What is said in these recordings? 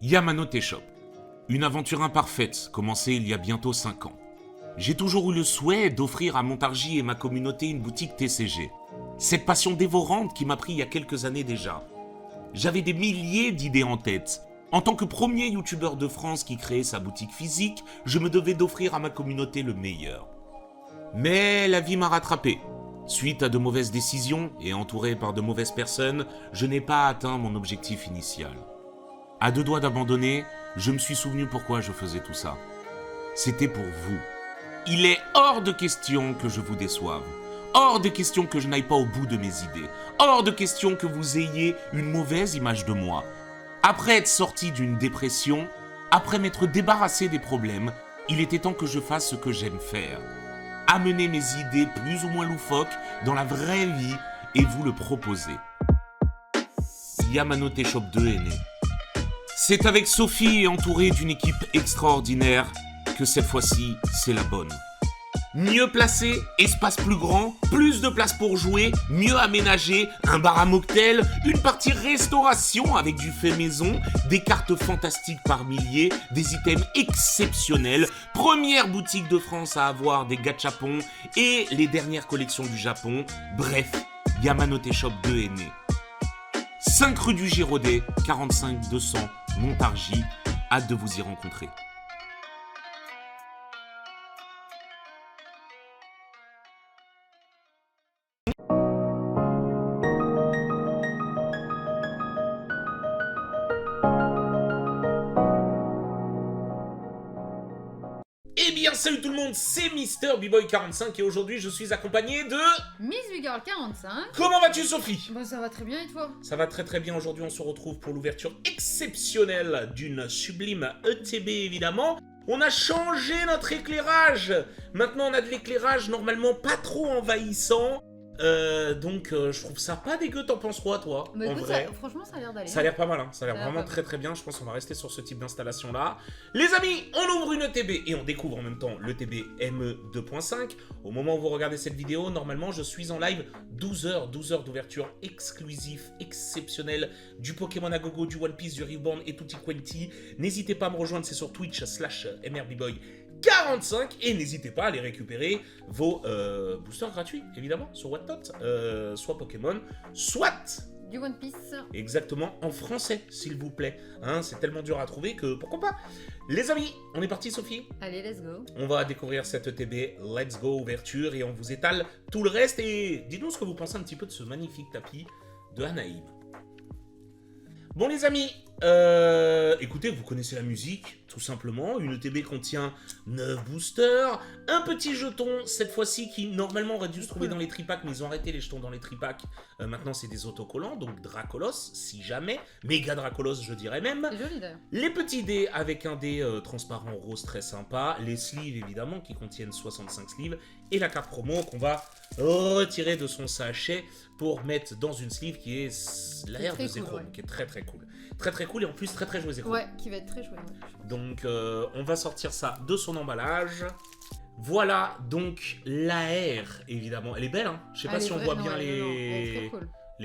Yamanote Shop. Une aventure imparfaite, commencée il y a bientôt 5 ans. J'ai toujours eu le souhait d'offrir à Montargis et ma communauté une boutique TCG. Cette passion dévorante qui m'a pris il y a quelques années déjà. J'avais des milliers d'idées en tête. En tant que premier youtubeur de France qui créait sa boutique physique, je me devais d'offrir à ma communauté le meilleur. Mais la vie m'a rattrapé. Suite à de mauvaises décisions et entouré par de mauvaises personnes, je n'ai pas atteint mon objectif initial. À 2 doigts d'abandonner, je me suis souvenu pourquoi je faisais tout ça. C'était pour vous. Il est hors de question que je vous déçoive. Hors de question que je n'aille pas au bout de mes idées. Hors de question que vous ayez une mauvaise image de moi. Après être sorti d'une dépression, après m'être débarrassé des problèmes, il était temps que je fasse ce que j'aime faire. Amener mes idées plus ou moins loufoques dans la vraie vie et vous le proposer. Yamanote Shop 2 est né. C'est avec Sophie et entourée d'une équipe extraordinaire que cette fois-ci, c'est la bonne. Mieux placé, espace plus grand, plus de place pour jouer, mieux aménagé, un bar à mocktail, une partie restauration avec du fait maison, des cartes fantastiques par milliers, des items exceptionnels, première boutique de France à avoir des gachapons et les dernières collections du Japon. Bref, Yamanote Shop 2 est né. 5 rue du Giraudet, 45 200 Montargis, hâte de vous y rencontrer. Eh bien salut tout le monde, c'est MrBboy45 et aujourd'hui je suis accompagné de... MissWeGirl45. Comment vas-tu Sophie? Bah ça va très bien et toi? Ça va très très bien, aujourd'hui on se retrouve pour l'ouverture exceptionnelle d'une sublime ETB évidemment. On a changé notre éclairage. Maintenant on a de l'éclairage normalement pas trop envahissant. Donc je trouve ça pas dégueu, t'en penses quoi toi? Bah en écoute, vrai franchement ça a l'air d'aller. Ça a l'air pas mal, hein. Ça a l'air Ça a l'air vraiment pas très très bien. Je pense qu'on va rester sur ce type d'installation là. Les amis, on ouvre une ETB et on découvre en même temps l'ETB ME 2.5. Au moment où vous regardez cette vidéo, normalement je suis en live 12 heures d'ouverture exclusif, exceptionnel du Pokémon à gogo, du One Piece, du Reborn et tutti quanti. N'hésitez pas à me rejoindre, c'est sur Twitch /MrBboy45 et n'hésitez pas à aller récupérer vos boosters gratuits évidemment sur Whatnot, soit Pokémon, soit Du One Piece. exactement en français s'il vous plaît, hein, c'est tellement dur à trouver que pourquoi pas. Les amis, on est parti Sophie? Allez, let's go. On va découvrir cette ETB, let's go ouverture et on vous étale tout le reste et dites-nous ce que vous pensez un petit peu de ce magnifique tapis de Anaïm. Bon les amis, écoutez, vous connaissez la musique, tout simplement. Une ETB contient 9 boosters, un petit jeton, cette fois-ci, qui normalement aurait dû se trouver dans les tripacks, mais ils ont arrêté les jetons dans les tripacks. Maintenant, c'est des autocollants, donc Dracolos, si jamais. Méga Dracolos, je dirais même. C'est joli d'ailleurs. Les petits dés avec un dé transparent rose très sympa. Les sleeves, évidemment, qui contiennent 65 sleeves. Et la carte promo qu'on va retirer de son sachet pour mettre dans une sleeve qui est l'air de Zekrom, qui est très très cool. Très très cool et en plus très très joué Zekrom. Ouais, qui va être très chouette. Ouais. Donc on va sortir ça de son emballage. Voilà donc l'AR évidemment. Elle est belle, hein. Je sais pas si on voit bien les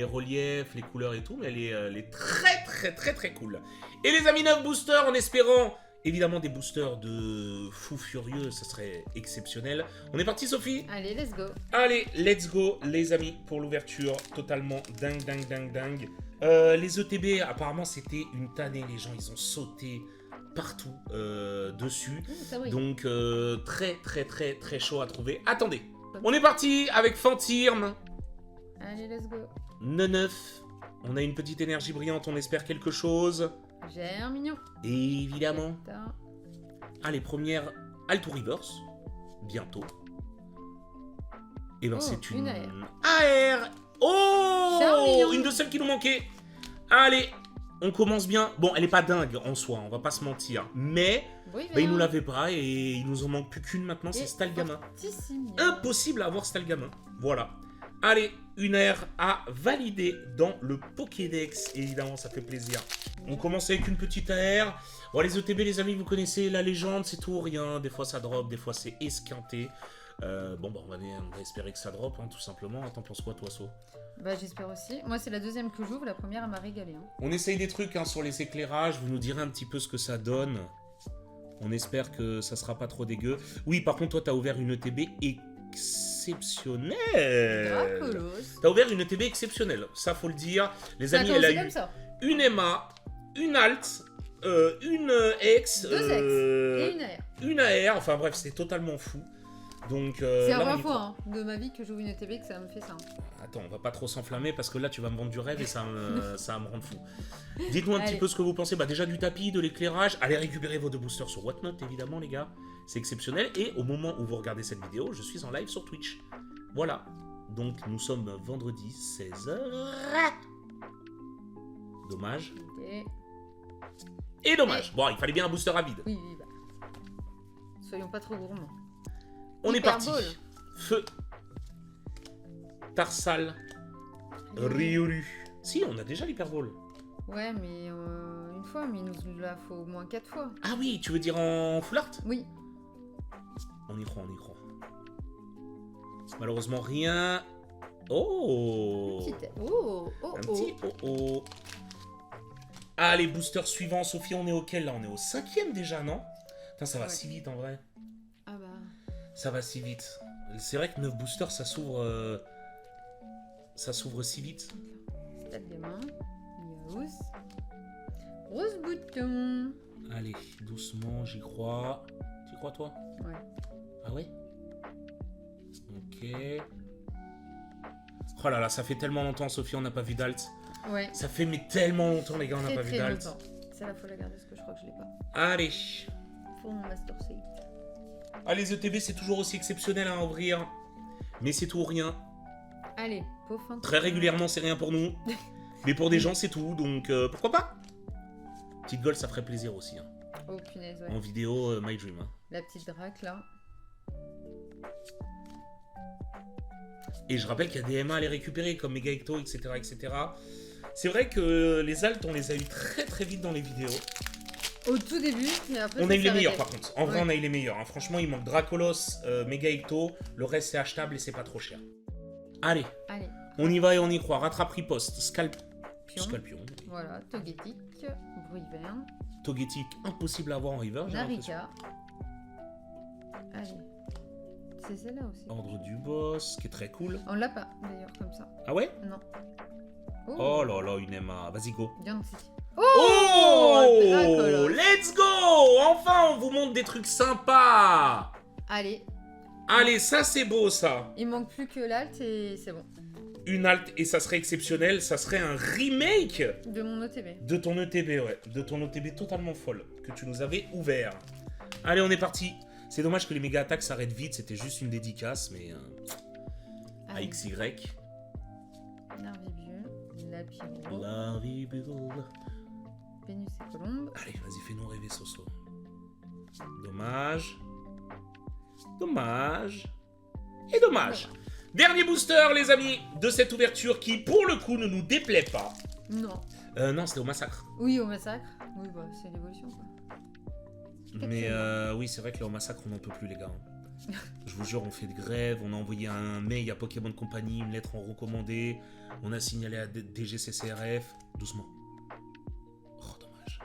reliefs, les couleurs et tout, mais elle est très très très très cool. Et les amis, 9 boosters en espérant évidemment des boosters de fou furieux, ça serait exceptionnel. On est parti Sophie? Allez, let's go. Allez, let's go les amis pour l'ouverture totalement dingue. Les ETB, apparemment c'était une tannée, les gens ils ont sauté partout dessus. Ça, oui. Donc très très très très chaud à trouver. Attendez, on est parti avec Fantirm. Allez, let's go. 9. On a une petite énergie brillante, on espère quelque chose. J'ai un mignon. Évidemment. Putain. Allez, première Alto Reverse. Bientôt. Et ben c'est une AR. Oh, une de celles qui nous manquait. Allez, on commence bien. Bon, elle est pas dingue en soi, on va pas se mentir. Mais Oui, bah, ils nous l'avaient pas et il nous en manque plus qu'une maintenant, c'est Stalgamin. Impossible à avoir Stalgamin. Voilà. Allez, une aire à valider dans le Pokédex. Évidemment, ça fait plaisir. On commence avec une petite AR. Bon, les ETB, les amis, vous connaissez la légende, c'est tout ou rien. Des fois, ça drop, des fois, c'est esquinté. Bon, bah, on va espérer que ça drop, hein, tout simplement. T'en penses quoi, toi, So? Bah, j'espère aussi. Moi, c'est la deuxième que j'ouvre. La première, elle m'a régalé. Hein. On essaye des trucs hein, sur les éclairages. Vous nous direz un petit peu ce que ça donne. On espère que ça sera pas trop dégueu. Oui, par contre, toi, t'as ouvert une ETB exceptionnelle. Dracolos. T'as ouvert une ETB exceptionnelle. Ça, faut le dire. Les Ça a amis, elle a commencé eu comme ça. une Emma, une Alt, une X, Deux X et une AR. une AR. Enfin bref, c'est totalement fou. Donc, C'est la là, on première y fois croit. hein, de ma vie que j'ouvre une ETB que ça me fait ça. Attends, on va pas trop s'enflammer parce que là tu vas me vendre du rêve et ça va me rendre fou. Dites-nous un petit Allez. peu ce que vous pensez. Bah déjà du tapis, de l'éclairage. Allez récupérer vos 2 boosters sur Whatnot évidemment les gars. C'est exceptionnel. Et au moment où vous regardez cette vidéo, je suis en live sur Twitch. Voilà. Donc nous sommes vendredi 16h. Dommage. Ok. Et dommage. Bon, il fallait bien un booster à vide. Oui, oui, bah. Soyons pas trop gourmands. On est Hyper parti. Ball. Feu. Tarsal. Ryuru. Si, on a déjà l'hyperball. Ouais, mais une fois, mais il nous la faut au moins 4 fois. Ah oui, tu veux dire en full art? Oui. On y croit, on y croit. Malheureusement, rien. Oh! Petite... Oh, oh, Un oh. petit oh. Allez, booster suivant. Sophie, on est auquel là? On est au 5e déjà, non? Putain, ça va Ouais. si vite en vrai. Ah bah. Ça va si vite. C'est vrai que 9 boosters, ça s'ouvre. Ça s'ouvre si vite. Stade des mains. Yaous. Rose bouton. Allez, doucement, j'y crois. Tu y crois, toi? Ouais. Ah ouais? Ok. Oh là là, ça fait tellement longtemps, Sophie, on n'a pas vu d'alt. Ouais. Ça fait mais tellement longtemps, les gars, on n'a Très pas vu très d'alt. longtemps. C'est la fois la garder parce que je crois que je l'ai pas. Allez. Pour mon master save. Ah, les ETB, c'est toujours aussi exceptionnel à ouvrir. Mais c'est tout ou rien. Allez, peau Très régulièrement, c'est rien pour nous. Mais pour des gens, c'est tout, donc pourquoi pas? Petite gold, ça ferait plaisir aussi. Hein. Oh punaise, ouais. En vidéo, My Dream. Hein. La petite drac là. Et je rappelle qu'il y a des MA à les récupérer, comme Mega Ecto, etc. etc. C'est vrai que les alts, on les a eu très très vite dans les vidéos. Au tout début, et après On ça a eu les s'arrêtait. meilleurs par contre. En vrai, Ouais. on a eu les meilleurs. Hein. Franchement, il manque Dracolos, Mega Ecto. Le reste, c'est achetable et c'est pas trop cher. Allez, Allez, on y va et on y croit. Rattrape riposte. pion. Scorpion. Voilà, Togetic, Bruivern, Togetic, impossible à avoir en river. j'ai l'impression. Narika. Allez. C'est celle-là aussi. Ordre du boss, qui est très cool. On l'a pas d'ailleurs comme ça. Ah ouais? Non. Oh là là, une Emma. Vas-y, go. Yancy. Oh, Dracolos. let's go! Enfin, on vous montre des trucs sympas. Allez, Allez, ça c'est beau, ça. il manque plus que l'alt et c'est bon. Une alt et ça serait exceptionnel. Ça serait un remake De mon OTB. de ton ETB, ouais. De ton ETB totalement folle que tu nous avais ouvert. Allez, on est parti. C'est dommage que les méga attaques s'arrêtent vite. C'était juste une dédicace, mais Allez. AXY. Narvibule, Lapiro, La vie belle. Vénus et Colombe. Allez, vas-y, fais-nous rêver, Soso. Dommage. Dommage. Et dommage. Dernier booster, les amis, de cette ouverture qui, pour le coup, ne nous déplaît pas. Non. Non, c'était au massacre. Oui, au massacre. Oui, bah, c'est l'évolution, quoi. Mais oui, c'est vrai que là, au massacre, on n'en peut plus, les gars. Je vous jure, on fait de grève. On a envoyé un mail à Pokémon Company, une lettre en recommandé. On a signalé à DGCCRF. Doucement. Oh, dommage.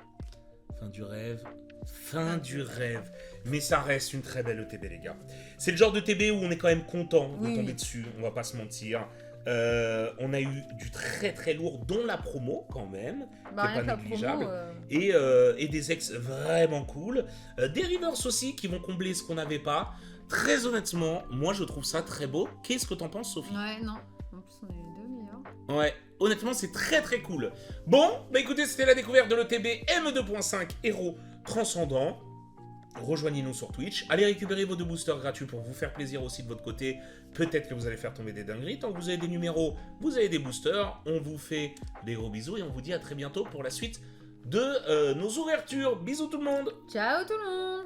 Fin du rêve. Fin du rêve. Mais ça reste une très belle ETB, les gars. C'est le genre de TB où on est quand même content de Oui, tomber oui. dessus. On va pas se mentir. On a eu du très très lourd, dont la promo, quand même. Bah, C'est rien pas que la négligeable. promo. Et des ex vraiment cool. Des Rivers aussi qui vont combler ce qu'on n'avait pas. Très honnêtement, moi je trouve ça très beau. Qu'est-ce que t'en penses, Sophie? Ouais, non. En plus, on est les deux meilleurs. Ouais, honnêtement c'est très très cool. Bon, bah écoutez, c'était la découverte de l'ETB M2.5 Héros Transcendant. Rejoignez-nous sur Twitch. Allez récupérer vos 2 boosters gratuits pour vous faire plaisir aussi de votre côté. Peut-être que vous allez faire tomber des dingueries. Tant que vous avez des numéros, vous avez des boosters. On vous fait des gros bisous et on vous dit à très bientôt pour la suite de nos ouvertures. Bisous tout le monde! Ciao tout le monde!